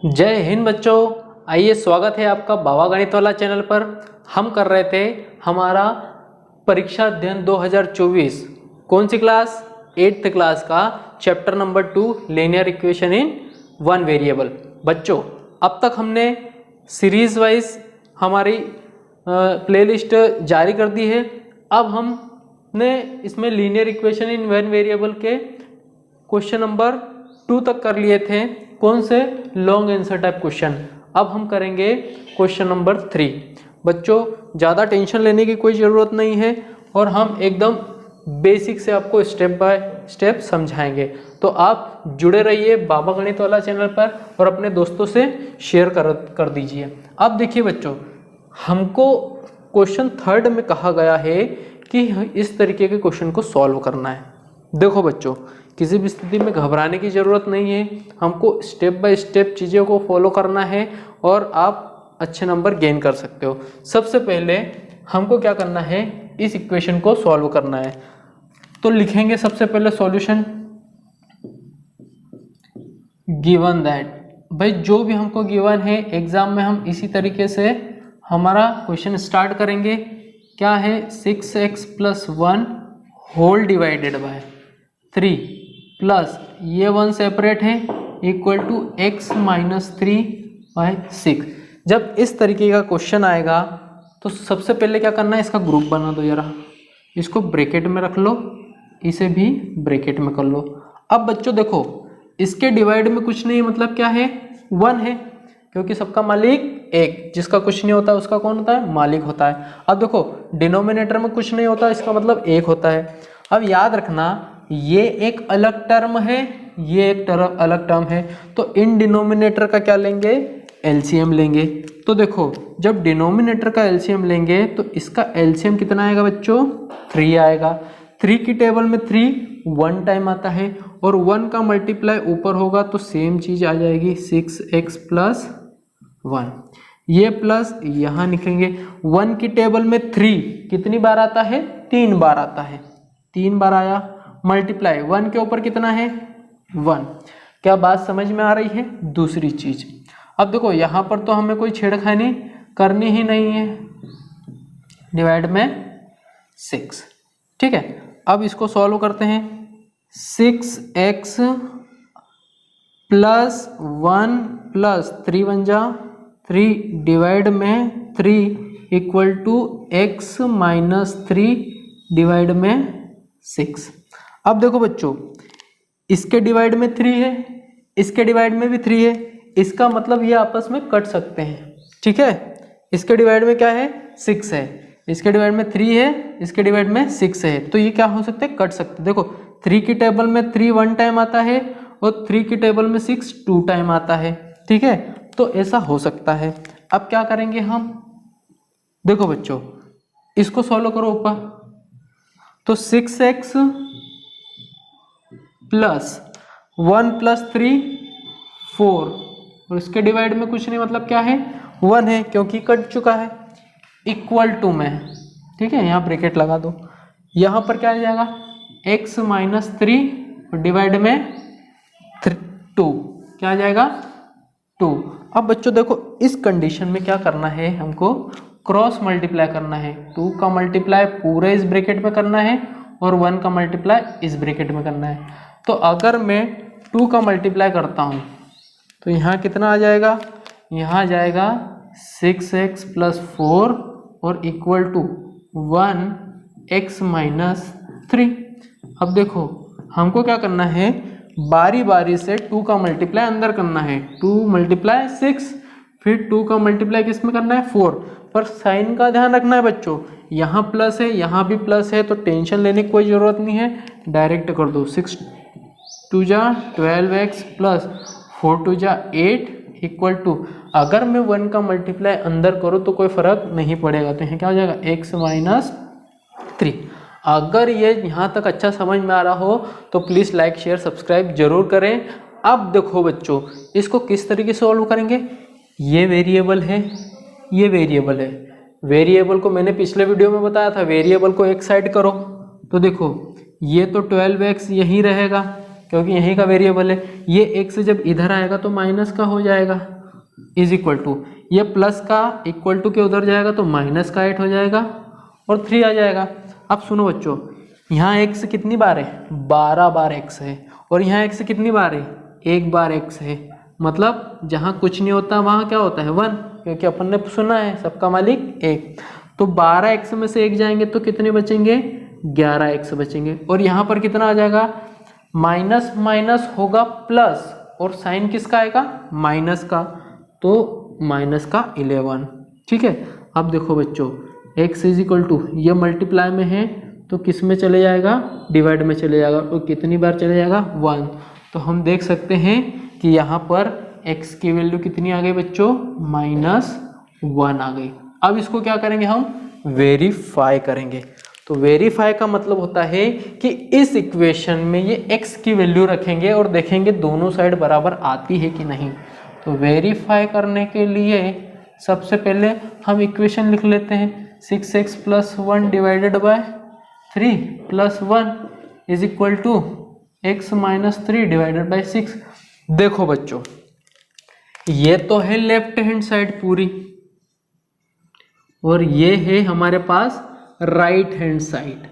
जय हिंद बच्चों। आइए, स्वागत है आपका बाबा गणित वाला चैनल पर। हम कर रहे थे हमारा परीक्षा अध्ययन 2024 कौन सी क्लास, 8th क्लास का chapter number 2 linear equation in one variable. बच्चों, अब तक हमने सीरीज वाइज हमारी प्लेलिस्ट जारी कर दी है। अब हमने इसमें linear equation in one variable के क्वेश्चन नंबर 2 तक कर लिए थे। कौन से? Long answer type question. अब हम करेंगे क्वेश्चन नंबर 3। बच्चों, ज़्यादा टेंशन लेने की कोई ज़रूरत नहीं है और हम एकदम बेसिक से आपको स्टेप बाय स्टेप समझाएंगे। तो आप जुड़े रहिए बाबा गणित वाला चैनल पर और अपने दोस्तों से शेयर कर दीजिए। अब देखिए बच्चों, हमको क्वेश्चन 3 में कहा गया है कि इस तरीके के क्वेश्चन को सॉल्व करना है। देखो बच्चों, किसी भी स्थिति में घबराने की ज़रूरत नहीं है। हमको स्टेप बाय स्टेप चीज़ों को फॉलो करना है और आप अच्छे नंबर गेन कर सकते हो। सबसे पहले हमको क्या करना है, इस इक्वेशन को सॉल्व करना है। तो लिखेंगे सबसे पहले सॉल्यूशन। गिवन दैट, भाई जो भी हमको गिवन है एग्जाम में हम इसी तरीके से हमारा क्वेश्चन स्टार्ट करेंगे। क्या है? 6x + 1 whole divided by 3 plus ये 1 सेपरेट है इक्वल टू x - 3/6। जब इस तरीके का क्वेश्चन आएगा तो सबसे पहले क्या करना है, इसका ग्रुप बना दो जरा। इसको ब्रैकेट में रख लो, इसे भी ब्रैकेट में कर लो। अब बच्चों देखो, इसके डिवाइड में कुछ नहीं, मतलब क्या है? 1 है, क्योंकि सबका मालिक एक, जिसका कुछ नहीं होता उसका कौन होता है? मालिक होता है। अब देखो, डिनोमिनेटर में कुछ नहीं होता, इसका मतलब 1 होता है। अब याद रखना, ये एक अलग टर्म है, ये एक अलग टर्म है, तो इन डिनोमिनेटर का क्या लेंगे? एलसीएम लेंगे। तो देखो, जब डिनोमिनेटर का एलसीएम लेंगे तो इसका एलसीएम कितना आएगा बच्चों? 3 आएगा। 3 की टेबल में 3 1 टाइम आता है और 1 का मल्टीप्लाई ऊपर होगा तो सेम चीज आ जाएगी, 6x + 1। ये प्लस यहाँ लिखेंगे। 1 की टेबल में 3 कितनी बार आता है? 3 बार आता है। 3 बार आया, मल्टीप्लाई 1 के ऊपर कितना है? 1। क्या बात समझ में आ रही है? दूसरी चीज, अब देखो यहाँ पर तो हमें कोई छेड़खानी करनी ही नहीं है। डिवाइड में 6, ठीक है। अब इसको सॉल्व करते हैं। 6x + 1 + 3 बन जा 3 डिवाइड में 3 इक्वल टू x - 3 डिवाइड में 6। अब देखो बच्चों, इसके डिवाइड में 3 है, इसके डिवाइड में भी 3 है, इसका मतलब ये आपस में कट सकते हैं, ठीक है। इसके डिवाइड में क्या है? 6 है, इसके डिवाइड में 3 है, इसके डिवाइड में 6 है, तो ये क्या हो सकते हैं? कट सकते हैं। देखो, 3 की टेबल में 3 1 टाइम आता है और 3 की टेबल में 6 2 टाइम आता है, ठीक है। तो ऐसा हो सकता है। अब क्या करेंगे हम? देखो बच्चों, इसको सॉल्व करो ऊपर। तो 6x + 1 + 3 4 और इसके डिवाइड में कुछ नहीं, मतलब क्या है? 1 है, क्योंकि कट चुका है। इक्वल टू में, ठीक है, यहाँ ब्रैकेट लगा दो। यहाँ पर क्या आ जाएगा? x - 3 डिवाइड में 2, क्या आ जाएगा? 2। अब बच्चों देखो, इस कंडीशन में क्या करना है, हमको क्रॉस मल्टीप्लाई करना है। 2 का मल्टीप्लाई पूरे इस ब्रैकेट में करना है और 1 का मल्टीप्लाई इस ब्रैकेट में करना है। तो अगर मैं 2 का मल्टीप्लाई करता हूँ तो यहाँ कितना आ जाएगा? यहाँ आ जाएगा 6x + 4 और इक्वल टू 1x - 3। अब देखो, हमको क्या करना है, बारी बारी से 2 का मल्टीप्लाई अंदर करना है। 2 × 6, फिर 2 का मल्टीप्लाई किस में करना है? 4। पर साइन का ध्यान रखना है बच्चों, यहाँ प्लस है, यहाँ भी प्लस है, तो टेंशन लेने की कोई ज़रूरत नहीं है, डायरेक्ट कर दो। 6 2 जा 12x + 4 2 जा 8 इक्वल टू, अगर मैं 1 का मल्टीप्लाई अंदर करूँ तो कोई फर्क नहीं पड़ेगा, तो यहाँ क्या हो जाएगा? x - 3। अगर ये यहाँ तक अच्छा समझ में आ रहा हो तो प्लीज़ लाइक शेयर सब्सक्राइब जरूर करें। अब देखो बच्चों, इसको किस तरीके से सॉल्व करेंगे। ये वेरिएबल है, ये वेरिएबल है। वेरिएबल को मैंने पिछले वीडियो में बताया था, वेरिएबल को एक साइड करो। तो देखो, ये तो 12x यहीं रहेगा, क्योंकि यहीं का वेरिएबल है। ये x जब इधर आएगा तो माइनस का हो जाएगा, इज इक्वल टू ये प्लस का इक्वल टू के उधर जाएगा तो माइनस का 8 हो जाएगा और 3 आ जाएगा। अब सुनो बच्चों, यहाँ x कितनी बार है, 12 बार x है, और यहाँ x कितनी बार है, 1 बार x है। मतलब जहाँ कुछ नहीं होता वहाँ क्या होता है 1, क्योंकि अपन ने सुना है सबका मालिक 1। तो 12x में से 1 जाएंगे तो कितने बचेंगे, 11x बचेंगे। और यहाँ पर कितना आ जाएगा, माइनस माइनस होगा प्लस, और साइन किसका आएगा, माइनस का, तो माइनस का 11। ठीक है। अब देखो बच्चों, x इज इक्वल टू ये मल्टीप्लाई में है तो किस में चले जाएगा, डिवाइड में चले जाएगा, और कितनी बार चले जाएगा, 1। तो हम देख सकते हैं कि यहाँ पर x की वैल्यू कितनी आ गई बच्चों, -1 आ गई। अब इसको क्या करेंगे, हम वेरीफाई करेंगे। तो वेरीफाई का मतलब होता है कि इस इक्वेशन में ये x की वैल्यू रखेंगे और देखेंगे दोनों साइड बराबर आती है कि नहीं। तो वेरीफाई करने के लिए सबसे पहले हम इक्वेशन लिख लेते हैं, 6x + 1 divided by 3 + 1 is equal to x - 3 divided by 6। देखो बच्चों, ये तो है लेफ्ट हैंड साइड पूरी, और ये है हमारे पास राइट हैंड साइड।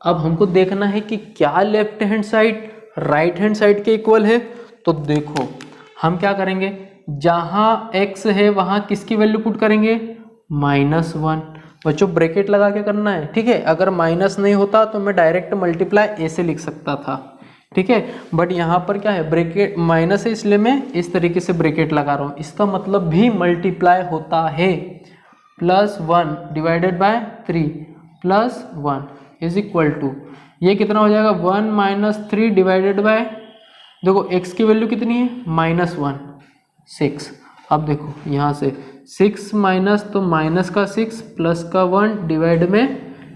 अब हमको देखना है कि क्या left hand side right hand side के इक्वल है। तो देखो हम क्या करेंगे, जहां x है वहां किसकी वैल्यू पुट करेंगे, -1। बच्चों ब्रैकेट लगा के करना है, ठीक है। अगर माइनस नहीं होता तो मैं डायरेक्ट मल्टीप्लाई ऐसे लिख सकता था, ठीक है। बट यहाँ पर क्या है, ब्रैकेट माइनस है, इसलिए मैं इस तरीके से ब्रैकेट लगा रहा हूँ। इसका मतलब भी मल्टीप्लाई होता है, +1 divided by 3 + 1 is equal to ये कितना हो जाएगा, 1 - 3 डिवाइडेड बाय, देखो x की वैल्यू कितनी है, -1 6। अब देखो यहाँ से 6 माइनस, तो माइनस का 6 प्लस का 1 डिवाइड में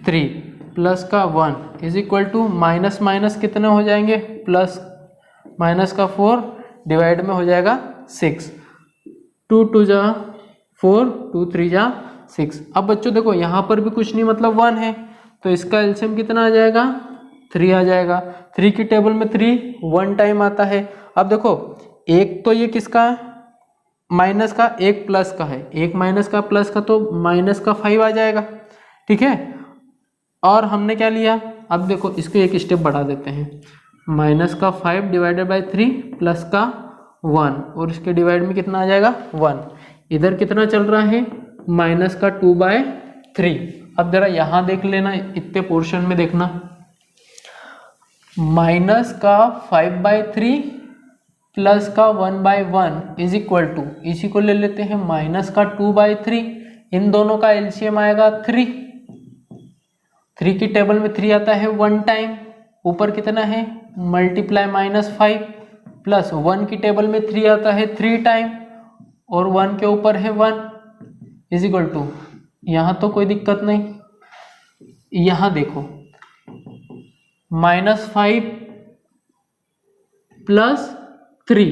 3 प्लस का 1 is equal to minus minus कितने हो जाएंगे, प्लस माइनस का 4 डिवाइड में हो जाएगा 6, 2 2 जा 4, 2 3 जा 6। अब बच्चों देखो यहाँ पर भी कुछ नहीं, मतलब 1 है, तो इसका एलसीएम कितना आ जाएगा, 3 आ जाएगा। 3 की टेबल में 3 1 टाइम आता है। अब देखो एक तो ये किसका है, माइनस का, एक प्लस का है, एक माइनस का प्लस का, तो माइनस का 5 आ जाएगा, ठीक है। और हमने क्या लिया, अब देखो इसको एक स्टेप बढ़ा देते हैं, माइनस का 5 डिवाइडेड बाय 3 प्लस का 1, और इसके डिवाइड में कितना आ जाएगा, 1। इधर कितना चल रहा है, माइनस का 2/3। अब जरा यहाँ देख लेना, इतने पोर्शन में देखना, माइनस का 5/3 प्लस का 1/1 इज इक्वल टू, इसी को ले लेते हैं माइनस का 2/3, इन दोनों का एलसीएम आएगा 3। 3 की टेबल में 3 आता है 1 टाइम, ऊपर कितना है मल्टीप्लाई -5, प्लस 1 की टेबल में 3 आता है 3 टाइम, और 1 के ऊपर है 1 इज इक्वल टू, यहाँ तो कोई दिक्कत नहीं। यहाँ देखो -5 प्लस 3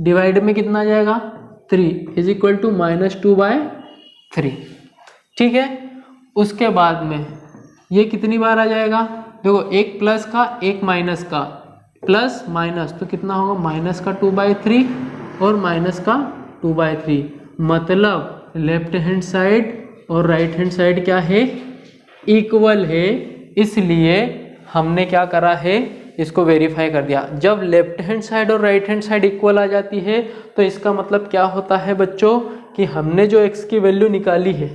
डिवाइड में कितना आ जाएगा, 3 इज इक्वल टू -2/3, ठीक है। उसके बाद में ये कितनी बार आ जाएगा, देखो एक प्लस का एक माइनस का, प्लस माइनस तो कितना होगा, माइनस का 2/3 और माइनस का 2/3। मतलब लेफ्ट हैंड साइड और राइट हैंड साइड क्या है, इक्वल है। इसलिए हमने क्या करा है, इसको वेरीफाई कर दिया। जब लेफ्ट हैंड साइड और राइट हैंड साइड इक्वल आ जाती है तो इसका मतलब क्या होता है बच्चों, कि हमने जो x की वैल्यू निकाली है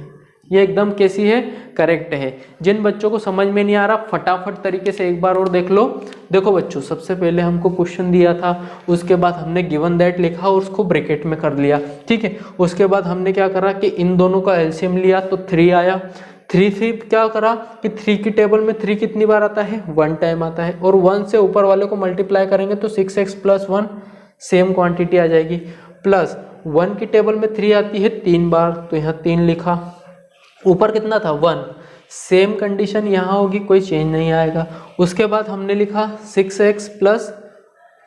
ये एकदम कैसी है, करेक्ट है। जिन बच्चों को समझ में नहीं आ रहा फटाफट तरीके से एक बार और देख लो। देखो बच्चों, सबसे पहले हमको क्वेश्चन दिया था, उसके बाद हमने गिवन दैट लिखा और उसको ब्रैकेट में कर लिया, ठीक है। उसके बाद हमने क्या करा कि इन दोनों का एलसीएम लिया तो 3 आया। 3 से क्या करा कि 3 की टेबल में 3 कितनी बार आता है, 1 टाइम आता है, और 1 से ऊपर वाले को मल्टीप्लाई करेंगे तो 6x + 1 सेम क्वांटिटी आ जाएगी, प्लस 1 की टेबल में 3 आती है 3 बार, तो यहाँ 3 लिखा, ऊपर कितना था 1, सेम कंडीशन यहाँ होगी, कोई चेंज नहीं आएगा। उसके बाद हमने लिखा 6x प्लस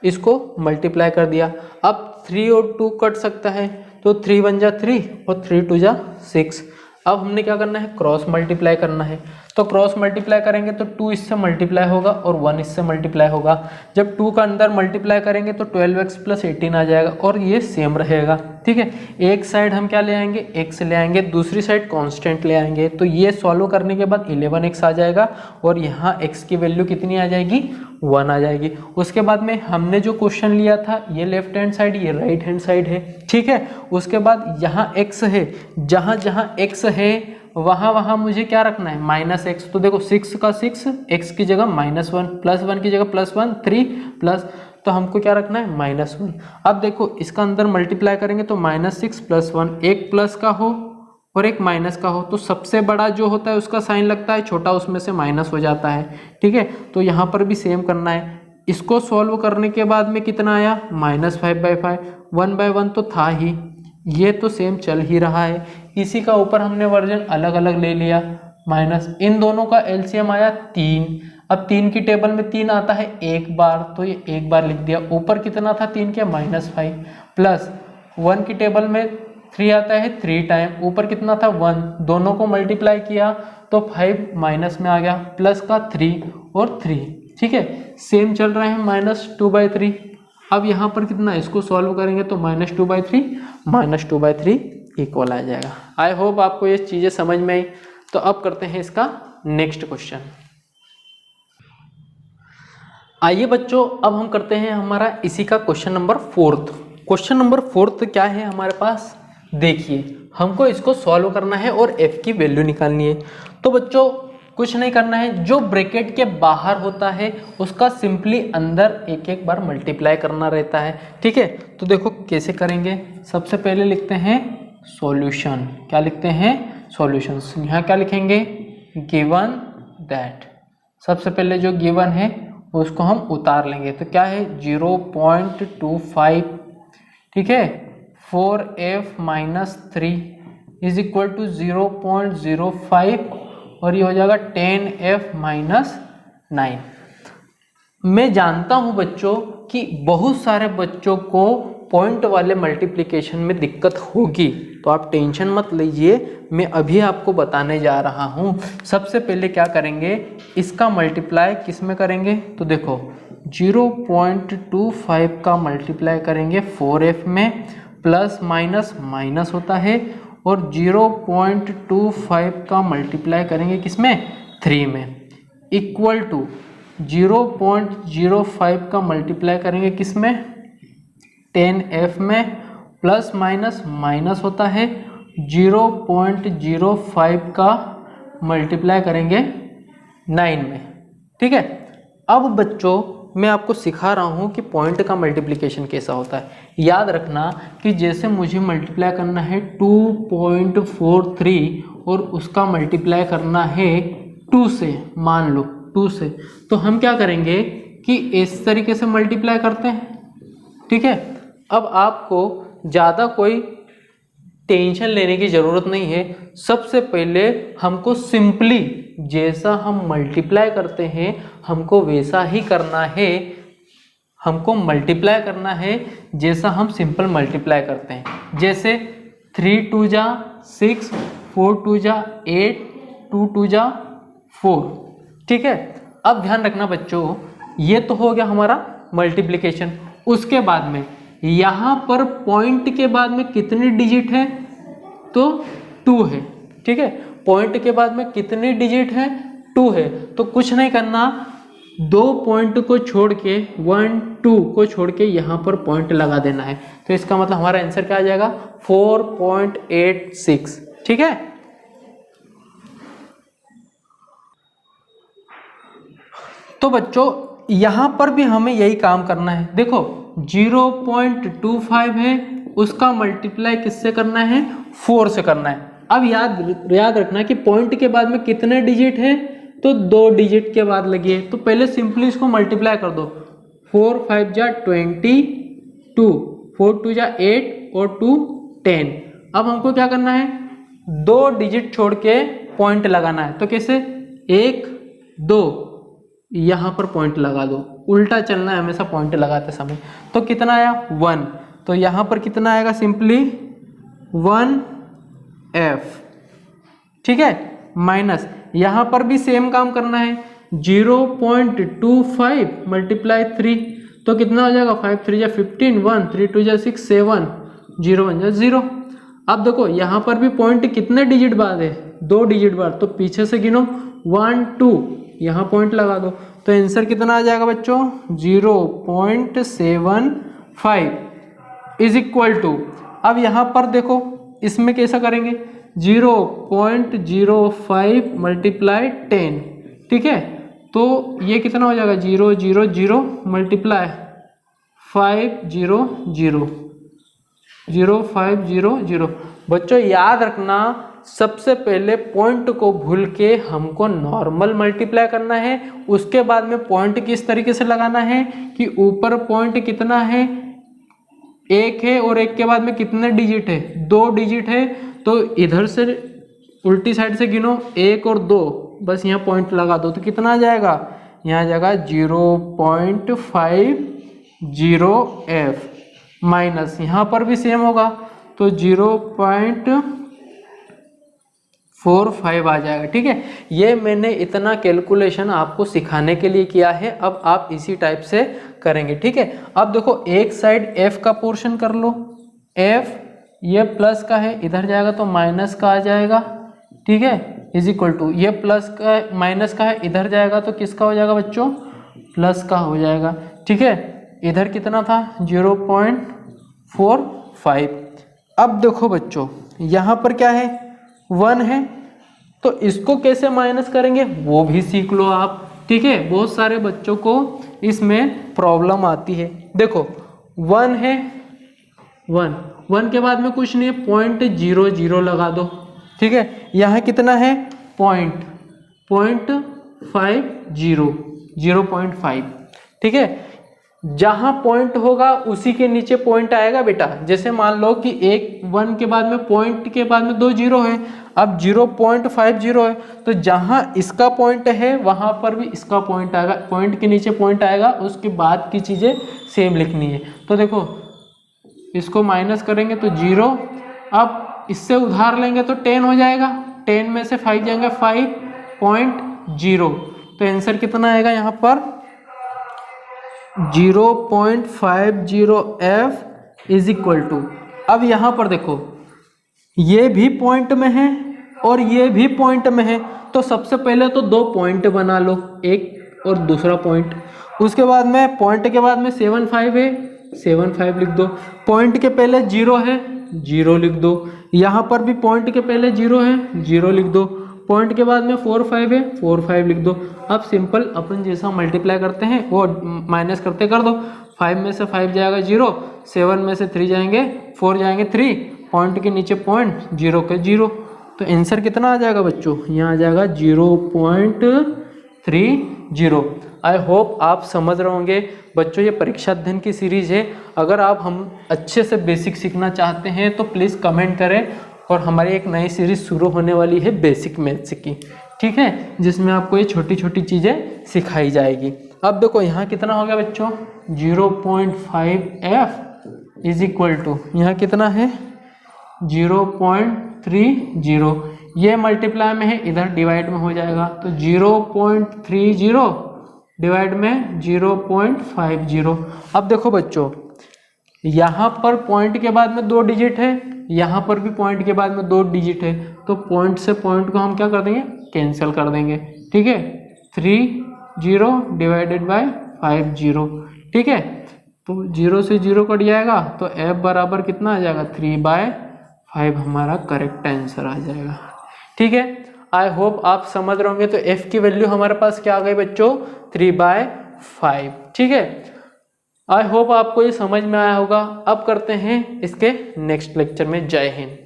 इसको मल्टीप्लाई कर दिया। अब 3 और 2 कट सकता है, तो 3 1 जा 3 और 3 2 जा 6। अब हमने क्या करना है, क्रॉस मल्टीप्लाई करना है। तो क्रॉस मल्टीप्लाई करेंगे तो 2 इससे मल्टीप्लाई होगा और 1 इससे मल्टीप्लाई होगा। जब 2 का अंदर मल्टीप्लाई करेंगे तो 12x + 18 आ जाएगा और ये सेम रहेगा। ठीक है, एक साइड हम क्या ले आएंगे, x ले आएंगे, दूसरी साइड कांस्टेंट ले आएंगे। तो ये सॉल्व करने के बाद 11x आ जाएगा और यहाँ x की वैल्यू कितनी आ जाएगी, 1 आ जाएगी। उसके बाद में हमने जो क्वेश्चन लिया था, ये लेफ्ट हैंड साइड, ये राइट हैंड साइड है। ठीक है, उसके बाद यहाँ x है, जहाँ जहाँ x है वहाँ वहाँ मुझे क्या रखना है, -x। तो देखो 6 का 6, x की जगह -1, +1 की जगह +1, 3 प्लस, तो हमको क्या रखना है, -1। अब देखो इसका अंदर मल्टीप्लाई करेंगे तो -6 + 1, एक प्लस का हो और एक माइनस का हो तो सबसे बड़ा जो होता है उसका साइन लगता है, छोटा उसमें से माइनस हो जाता है। ठीक है, तो यहाँ पर भी सेम करना है। इसको सॉल्व करने के बाद में कितना आया, -5/5, 1/1 तो था ही, ये तो सेम चल ही रहा है। इसी का ऊपर हमने वर्जन अलग अलग ले लिया, माइनस, इन दोनों का एलसीएम आया 3। अब 3 की टेबल में 3 आता है एक बार, तो ये एक बार लिख दिया। ऊपर कितना था 3 के, -5, प्लस 1 की टेबल में 3 आता है 3 टाइम, ऊपर कितना था 1, दोनों को मल्टीप्लाई किया तो 5 माइनस में आ गया, प्लस का 3 और 3। ठीक है, सेम चल रहे हैं, -2/3। अब यहाँ पर कितना, इसको सॉल्व करेंगे तो -2/3 इक्वल आ जाएगा। आई होप आपको ये चीज़ें समझ में आई। तो अब करते हैं इसका नेक्स्ट क्वेश्चन। आइए बच्चों, अब हम करते हैं हमारा इसी का क्वेश्चन नंबर 4। क्वेश्चन नंबर 4 क्या है हमारे पास, देखिए हमको इसको सॉल्व करना है और f की वैल्यू निकालनी है। तो बच्चों कुछ नहीं करना है, जो ब्रैकेट के बाहर होता है उसका सिंपली अंदर एक एक बार मल्टीप्लाई करना रहता है। ठीक है, तो देखो कैसे करेंगे। सबसे पहले लिखते हैं सॉल्यूशन, क्या लिखते हैं, सॉल्यूशंस। यहाँ क्या लिखेंगे, गिवन दैट, सबसे पहले जो गिवन है उसको हम उतार लेंगे। तो क्या है, 0.25, ठीक है, 4f - 3 इज इक्वल टू 0.05 और ये हो जाएगा 10f - 9। मैं जानता हूं बच्चों कि बहुत सारे बच्चों को पॉइंट वाले मल्टीप्लिकेशन में दिक्कत होगी, तो आप टेंशन मत लीजिए, मैं अभी आपको बताने जा रहा हूं। सबसे पहले क्या करेंगे, इसका मल्टीप्लाई किस में करेंगे, तो देखो 0.25 का मल्टीप्लाई करेंगे 4f में, प्लस माइनस माइनस होता है, और 0.25 का मल्टीप्लाई करेंगे किसमें, 3 में, इक्वल टू 0.05 का मल्टीप्लाई करेंगे किसमें, 10f में, प्लस माइनस माइनस होता है, 0.05 का मल्टीप्लाई करेंगे 9 में। ठीक है, अब बच्चों मैं आपको सिखा रहा हूँ कि पॉइंट का मल्टीप्लिकेशन कैसा होता है। याद रखना कि जैसे मुझे मल्टीप्लाई करना है 2.43 और उसका मल्टीप्लाई करना है 2 से, मान लो 2 से, तो हम क्या करेंगे कि इस तरीके से मल्टीप्लाई करते हैं। ठीक है, अब आपको ज़्यादा कोई टेंशन लेने की ज़रूरत नहीं है। सबसे पहले हमको सिंपली जैसा हम मल्टीप्लाई करते हैं हमको वैसा ही करना है, हमको मल्टीप्लाई करना है जैसा हम सिंपल मल्टीप्लाई करते हैं। जैसे 3 2 जा 6, 4 2 जा 8, 2 2 जा 4। ठीक है, अब ध्यान रखना बच्चों, ये तो हो गया हमारा मल्टीप्लिकेशन। उसके बाद में यहाँ पर पॉइंट के बाद में कितनी डिजिट है, तो 2 है। ठीक है, पॉइंट के बाद में कितनी डिजिट है, 2 है। तो कुछ नहीं करना, 2 पॉइंट को छोड़ के 1 2 को छोड़ के यहाँ पर पॉइंट लगा देना है। तो इसका मतलब हमारा आंसर क्या आ जाएगा, 4.86। ठीक है, तो बच्चों यहाँ पर भी हमें यही काम करना है। देखो 0.25 है, उसका मल्टीप्लाई किससे करना है, 4 से करना है। अब याद रखना कि पॉइंट के बाद में कितने डिजिट है, तो 2 डिजिट के बाद लगी है। तो पहले सिंपली इसको मल्टीप्लाई कर दो, 4 5 जा 22, 4 2 जा 8 और 2 10। अब हमको क्या करना है, 2 डिजिट छोड़ के पॉइंट लगाना है। तो कैसे, 1 2 यहाँ पर पॉइंट लगा दो, उल्टा चलना है हमेशा पॉइंट लगाते समय। तो कितना आया, 1। तो यहाँ पर कितना आएगा, सिंपली 1f। ठीक है, माइनस यहाँ पर भी सेम काम करना है, 0.25 मल्टीप्लाई 3 तो कितना हो जाएगा, 5 3 जा 15, 1 3 2 जा 6 7, 0 1 जा 0। अब देखो यहाँ पर भी पॉइंट कितने डिजिट बाद है, 2 डिजिट बाद, तो पीछे से गिनो 1 2, यहाँ पॉइंट लगा दो, तो आंसर कितना आ जाएगा बच्चों, 0.75 इज इक्वल टू, अब यहाँ पर देखो इसमें कैसा करेंगे, 0.05 मल्टीप्लाई 10, ठीक है, तो ये कितना हो जाएगा, 0 0 0 मल्टीप्लाई 5 0 0 0 5 0 0। बच्चों याद रखना, सबसे पहले पॉइंट को भूल के हमको नॉर्मल मल्टीप्लाई करना है, उसके बाद में पॉइंट किस तरीके से लगाना है कि ऊपर पॉइंट कितना है, 1 है और 1 के बाद में कितने डिजिट है, 2 डिजिट है, तो इधर से उल्टी साइड से गिनो 1 और 2, बस यहाँ पॉइंट लगा दो, तो कितना आ जाएगा, यहाँ आ जाएगा 0.50f माइनस, यहाँ पर भी सेम होगा तो 0.45 आ जाएगा। ठीक है, ये मैंने इतना कैलकुलेशन आपको सिखाने के लिए किया है, अब आप इसी टाइप से करेंगे। ठीक है, अब देखो एक साइड f का पोर्शन कर लो, f ये प्लस का है, इधर जाएगा तो माइनस का आ जाएगा। ठीक है, इज इक्वल टू ये प्लस का माइनस का है, इधर जाएगा तो किसका हो जाएगा बच्चों, प्लस का हो जाएगा। ठीक है, इधर कितना था 0.45। अब देखो बच्चों यहाँ पर क्या है 1 है, तो इसको कैसे माइनस करेंगे वो भी सीख लो आप। ठीक है, बहुत सारे बच्चों को इसमें प्रॉब्लम आती है। देखो 1 है, 1 के बाद में कुछ नहीं है, 0.00 लगा दो। ठीक है, यहाँ कितना है 0.50। ठीक है, जहाँ पॉइंट होगा उसी के नीचे पॉइंट आएगा बेटा। जैसे मान लो कि 1 के बाद में पॉइंट के बाद में 2 जीरो है, अब 0.50 है, तो जहाँ इसका पॉइंट है वहाँ पर भी इसका पॉइंट आएगा, पॉइंट के नीचे पॉइंट आएगा, उसके बाद की चीज़ें सेम लिखनी है। तो देखो इसको माइनस करेंगे तो 0, अब इससे उधार लेंगे तो 10 हो जाएगा, 10 में से 5 जाएंगे 5.0, तो आंसर कितना आएगा यहाँ पर 0.50f इज इक्वल टू। अब यहाँ पर देखो ये भी पॉइंट में है और ये भी पॉइंट में है, तो सबसे पहले तो 2 पॉइंट बना लो, एक और दूसरा पॉइंट। उसके बाद में पॉइंट के बाद में 7 5 है, 7 5 लिख दो। पॉइंट के पहले 0 है, 0 लिख दो। यहाँ पर भी पॉइंट के पहले 0 है, 0 लिख दो। पॉइंट के बाद में 4 5 है, 4 5 लिख दो। अब सिंपल अपन जैसा मल्टीप्लाई करते हैं वो माइनस करते कर दो। 5 में से 5 जाएगा 0, 7 में से 3 जाएंगे 4 जाएंगे 3, पॉइंट के नीचे पॉइंट, 0 के 0, तो आंसर कितना आ जाएगा बच्चों, यहाँ आ जाएगा 0.30। आई होप आप समझ रहे होंगे बच्चों। ये परीक्षा अध्ययन की सीरीज है, अगर आप हम अच्छे से बेसिक सीखना चाहते हैं तो प्लीज़ कमेंट करें, और हमारी एक नई सीरीज शुरू होने वाली है बेसिक मैथ्स की। ठीक है, जिसमें आपको ये छोटी छोटी चीज़ें सिखाई जाएगी। अब देखो यहाँ कितना हो गया बच्चों, 0.5f इज इक्वल टू, यहाँ कितना है 0.30। ये मल्टीप्लाई में है, इधर डिवाइड में हो जाएगा, तो 0.30 डिवाइड में 0.50। अब देखो बच्चों यहाँ पर पॉइंट के बाद में 2 डिजिट है, यहाँ पर भी पॉइंट के बाद में 2 डिजिट है, तो पॉइंट से पॉइंट को हम क्या कर देंगे, कैंसिल कर देंगे। ठीक है, 30 डिवाइडेड बाय 50। ठीक है, तो 0 से 0 कट जाएगा, तो f बराबर कितना आ जाएगा 3/5 हमारा करेक्ट आंसर आ जाएगा। ठीक है, आई होप आप समझ रहे होंगे। तो f की वैल्यू हमारे पास क्या आ गई बच्चों, 3/5। ठीक है, आई होप आपको ये समझ में आया होगा। अब करते हैं इसके नेक्स्ट लेक्चर में। जय हिंद।